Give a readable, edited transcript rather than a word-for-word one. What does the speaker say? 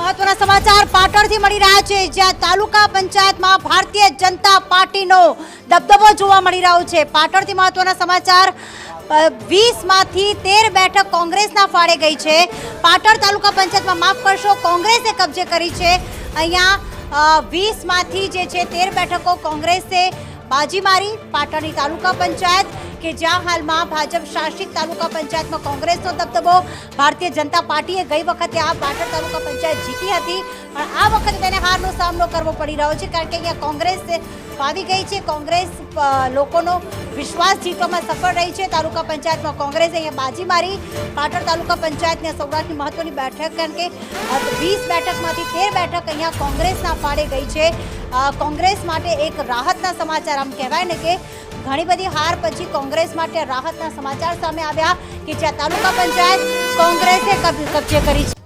મહત્વના સમાચાર પાટણથી મળી રહ્યા છે, જ્યાં તાલુકા પંચાયતમાં ભારતીય જનતા પાર્ટીનો દબદબો જોવા મળી રહ્યો છે। પાટણથી મહત્વના સમાચાર 20 માંથી 13 બેઠક કોંગ્રેસના ફાળે ગઈ છે। પાટણ તાલુકા પંચાયતમાં માફ કરશો કોંગ્રેસે કબજે કરી છે। અહીંયા 20 માંથી જે છે 13 બેઠકો કોંગ્રેસે બાજી મારી। પાટણની તાલુકા પંચાયત કે જ્યાં હાલમાં ભાજપ શાસિત તાલુકા પંચાયતમાં કોંગ્રેસનો દબદબો, ભારતીય જનતા પાર્ટીએ ગઈ વખતે આ પાટણ તાલુકા પંચાયત જીતી હતી, પણ આ વખતે તેને હારનો સામનો કરવો પડી રહ્યો છે, કારણ કે અહીંયા કોંગ્રેસ ફાવી ગઈ છે। કોંગ્રેસ લોકોનો વિશ્વાસ જીતવામાં સફળ રહી છે। તાલુકા પંચાયતમાં કોંગ્રેસે અહીંયા બાજી મારી। પાટણ તાલુકા પંચાયતને સૌરાષ્ટ્રની મહત્વની બેઠક, કારણ કે 20 બેઠકમાંથી 13 બેઠક અહીંયા કોંગ્રેસના ફાળે ગઈ છે। કોંગ્રેસ માટે એક રાહતના સમાચાર આમ કહેવાય ને કે ઘણી બધી હાર પછી કોંગ્રેસ માટે રાહતના સમાચાર સામે આવ્યા કે જ્યાં તાલુકા પંચાયત કોંગ્રેસે કબજે કરી છે।